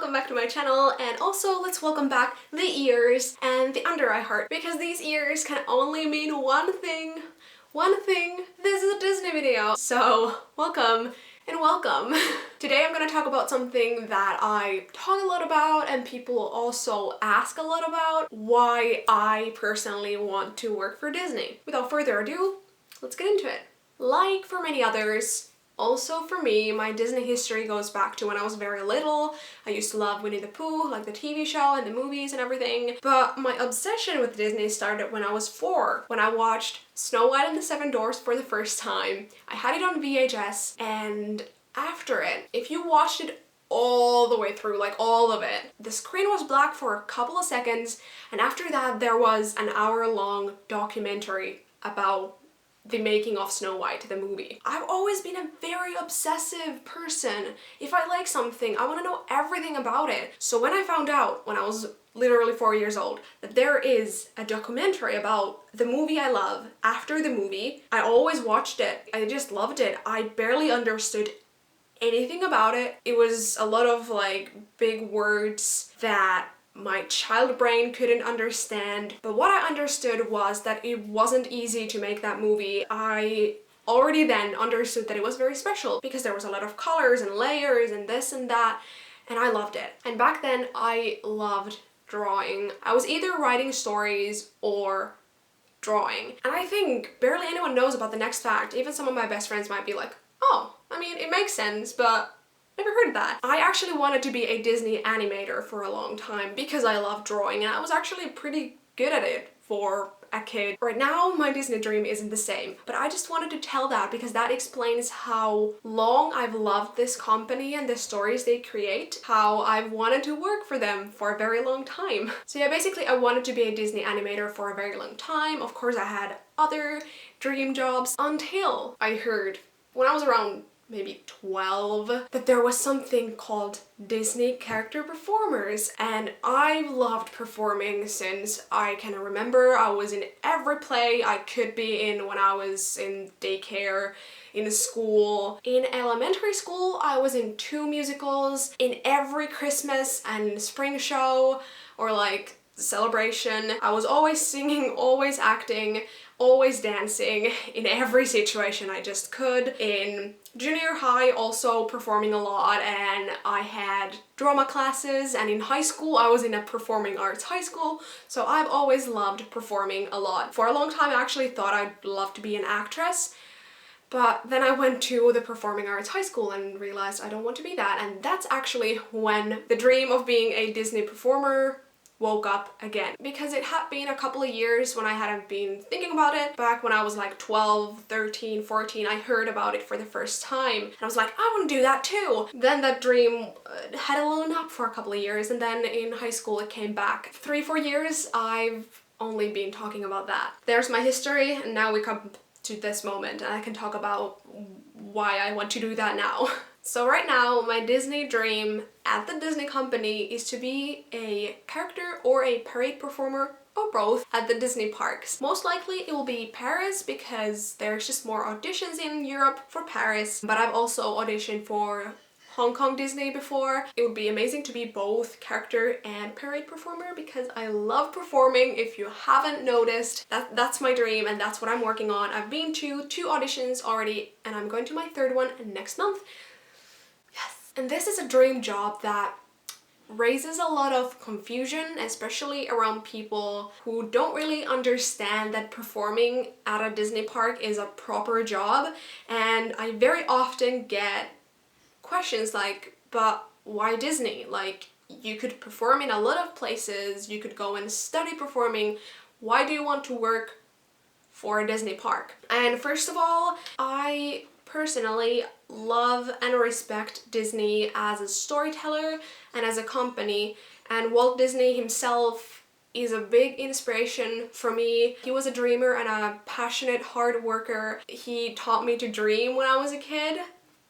welcome back to my channel, and also let's welcome back the ears and the under eye heart, because these ears can only mean one thing. This is a Disney video. So welcome and welcome. Today I'm going to talk about something that I talk a lot about and people also ask a lot about, why I personally want to work for Disney. Without further ado, let's get into it. Like for many others, also for me, my Disney history goes back to when I was very little. I used to love Winnie the Pooh, like the TV show and the movies and everything. But my obsession with Disney started when I was 4, when I watched Snow White and the Seven Dwarfs for the first time. I had it on VHS, and after it, if you watched it all the way through, like all of it, the screen was black for a couple of seconds, and after that there was an hour-long documentary about the making of Snow White, the movie. I've always been a very obsessive person. If I like something, I want to know everything about it. So when I found out, when I was literally 4 years old, that there is a documentary about the movie I love, after the movie, I always watched it. I just loved it. I barely understood anything about it. It was a lot of like big words that my child brain couldn't understand, but what I understood was that it wasn't easy to make that movie. I already then understood that it was very special because there was a lot of colors and layers and this and that, and I loved it. And back then I loved drawing. I was either writing stories or drawing. And I think barely anyone knows about the next fact. Even some of my best friends might be like, oh, I mean, it makes sense, but never heard of that. I actually wanted to be a Disney animator for a long time because I love drawing, and I was actually pretty good at it for a kid. Right now, my Disney dream isn't the same, but I just wanted to tell that because that explains how long I've loved this company and the stories they create, how I've wanted to work for them for a very long time. So yeah, basically I wanted to be a Disney animator for a very long time. Of course, I had other dream jobs until I heard, when I was around maybe 12, that there was something called Disney character performers, and I've loved performing since I can remember. I was in every play I could be in when I was in daycare, in school. In elementary school, I was in 2 musicals. In every Christmas and spring show or like celebration, I was always singing, always acting, always dancing, in every situation I just could. In junior high, also performing a lot, and I had drama classes, and in high school I was in a performing arts high school, so I've always loved performing a lot. For a long time I actually thought I'd love to be an actress, but then I went to the performing arts high school and realized I don't want to be that, and that's actually when the dream of being a Disney performer woke up again, because it had been a couple of years when I hadn't been thinking about it. Back when I was like 12, 13, 14, I heard about it for the first time and I was like, I want to do that too. Then that dream had a little nap for a couple of years, and then in high school it came back. 3-4 years I've only been talking about that. There's my history, and now we come to this moment and I can talk about why I want to do that now. So right now, my Disney dream at the Disney company is to be a character or a parade performer, or both, at the Disney parks. Most likely it will be Paris because there's just more auditions in Europe for Paris, but I've also auditioned for Hong Kong Disney before. It would be amazing to be both character and parade performer because I love performing. If you haven't noticed, that's my dream and that's what I'm working on. I've been to 2 auditions already and I'm going to my 3rd one next month. And this is a dream job that raises a lot of confusion, especially around people who don't really understand that performing at a Disney park is a proper job. And I very often get questions like, but why Disney? Like, you could perform in a lot of places, you could go and study performing. Why do you want to work for a Disney park? And first of all, I personally love and respect Disney as a storyteller and as a company, and Walt Disney himself is a big inspiration for me. He was a dreamer and a passionate hard worker. He taught me to dream when I was a kid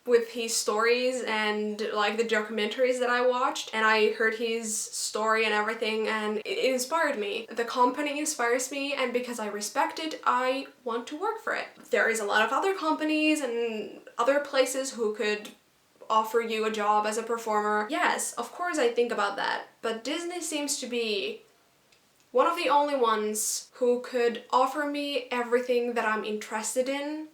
with his stories and like the documentaries that I watched, and I heard his story and everything, and it inspired me. The company inspires me, and because I respect it, I want to work for it. There is a lot of other companies and other places who could offer you a job as a performer, yes, of course I think about that. But Disney seems to be one of the only ones who could offer me everything that I'm interested in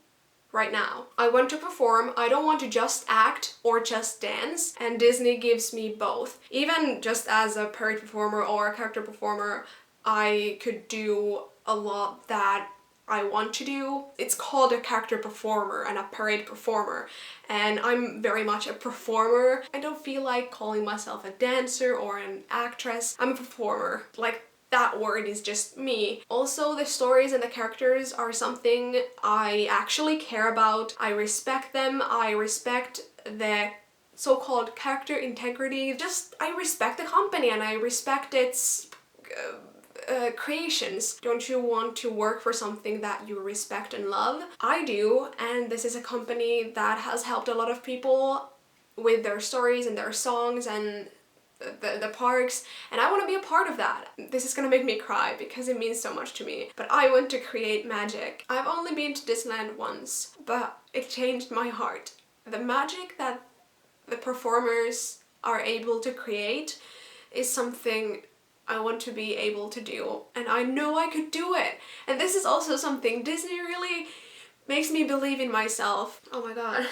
right now. I want to perform, I don't want to just act or just dance, and Disney gives me both. Even just as a parade performer or a character performer, I could do a lot that I want to do. It's called a character performer and a parade performer, and I'm very much a performer. I don't feel like calling myself a dancer or an actress. I'm a performer. Like, that word is just me. Also, the stories and the characters are something I actually care about. I respect them. I respect the so-called character integrity. Just, I respect the company and I respect its creations. Don't you want to work for something that you respect and love? I do, and this is a company that has helped a lot of people with their stories and their songs and the parks, and I want to be a part of that. This is gonna make me cry because it means so much to me, but I want to create magic. I've only been to Disneyland once, but it changed my heart. The magic that the performers are able to create is something I want to be able to do, and I know I could do it. And this is also something Disney really makes me believe in myself. Oh my god.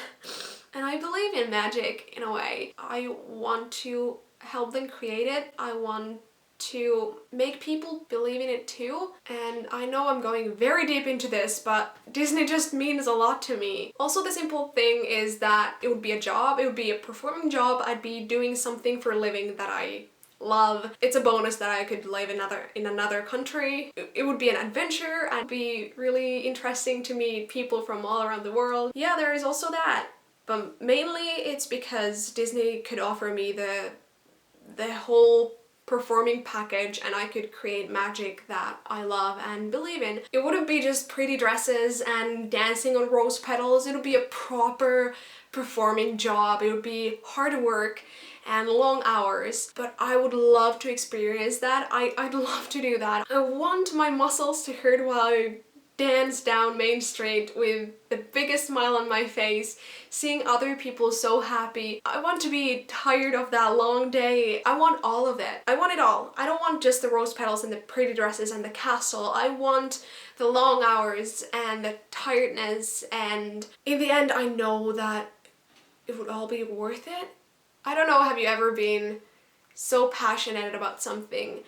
And I believe in magic in a way. I want to help them create it. I want to make people believe in it too. And I know I'm going very deep into this, but Disney just means a lot to me. Also, the simple thing is that it would be a job, it would be a performing job. I'd be doing something for a living that I love. It's a bonus that I could live in another country. It would be an adventure and be really interesting to meet people from all around the world. Yeah, there is also that. But mainly it's because Disney could offer me the whole performing package, and I could create magic that I love and believe in. It wouldn't be just pretty dresses and dancing on rose petals. It would be a proper performing job. It would be hard work and long hours, but I would love to experience that. I'd love to do that. I want my muscles to hurt while I dance down Main Street with the biggest smile on my face, seeing other people so happy. I want to be tired of that long day. I want all of it. I want it all. I don't want just the rose petals and the pretty dresses and the castle. I want the long hours and the tiredness, and in the end I know that it would all be worth it. I don't know, have you ever been so passionate about something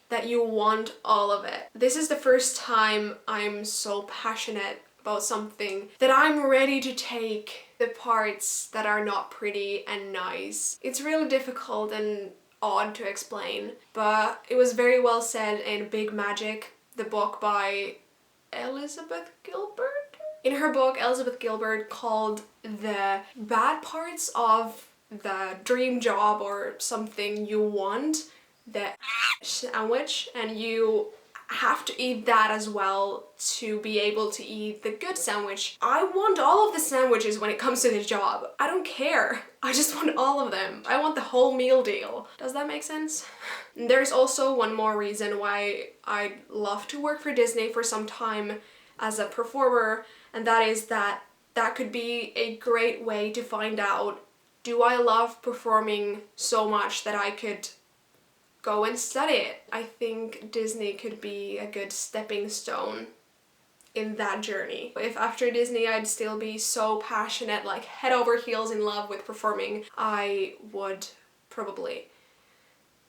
that you want all of it? This is the first time I'm so passionate about something that I'm ready to take the parts that are not pretty and nice. It's really difficult and odd to explain, but it was very well said in Big Magic, the book by Elizabeth Gilbert. In her book, Elizabeth Gilbert called the bad parts of the dream job or something you want the sandwich, and you have to eat that as well to be able to eat the good sandwich. I want all of the sandwiches when it comes to the job. I don't care. I just want all of them. I want the whole meal deal. Does that make sense? There's also one more reason why I'd love to work for Disney for some time as a performer, and that is that that could be a great way to find out, do I love performing so much that I could go and study it? I think Disney could be a good stepping stone in that journey. If after Disney I'd still be so passionate, like head over heels in love with performing, I would probably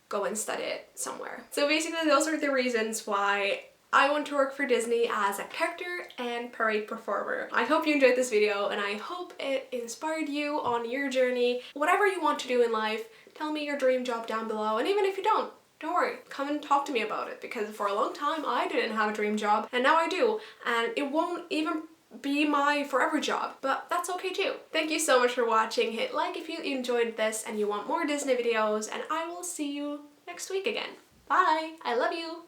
go and study it somewhere. So basically those are the reasons why I want to work for Disney as a character and parade performer. I hope you enjoyed this video, and I hope it inspired you on your journey. Whatever you want to do in life, tell me your dream job down below, and even if you don't worry, come and talk to me about it, because for a long time I didn't have a dream job, and now I do, and it won't even be my forever job, but that's okay too. Thank you so much for watching. Hit like if you enjoyed this and you want more Disney videos, and I will see you next week again. Bye! I love you!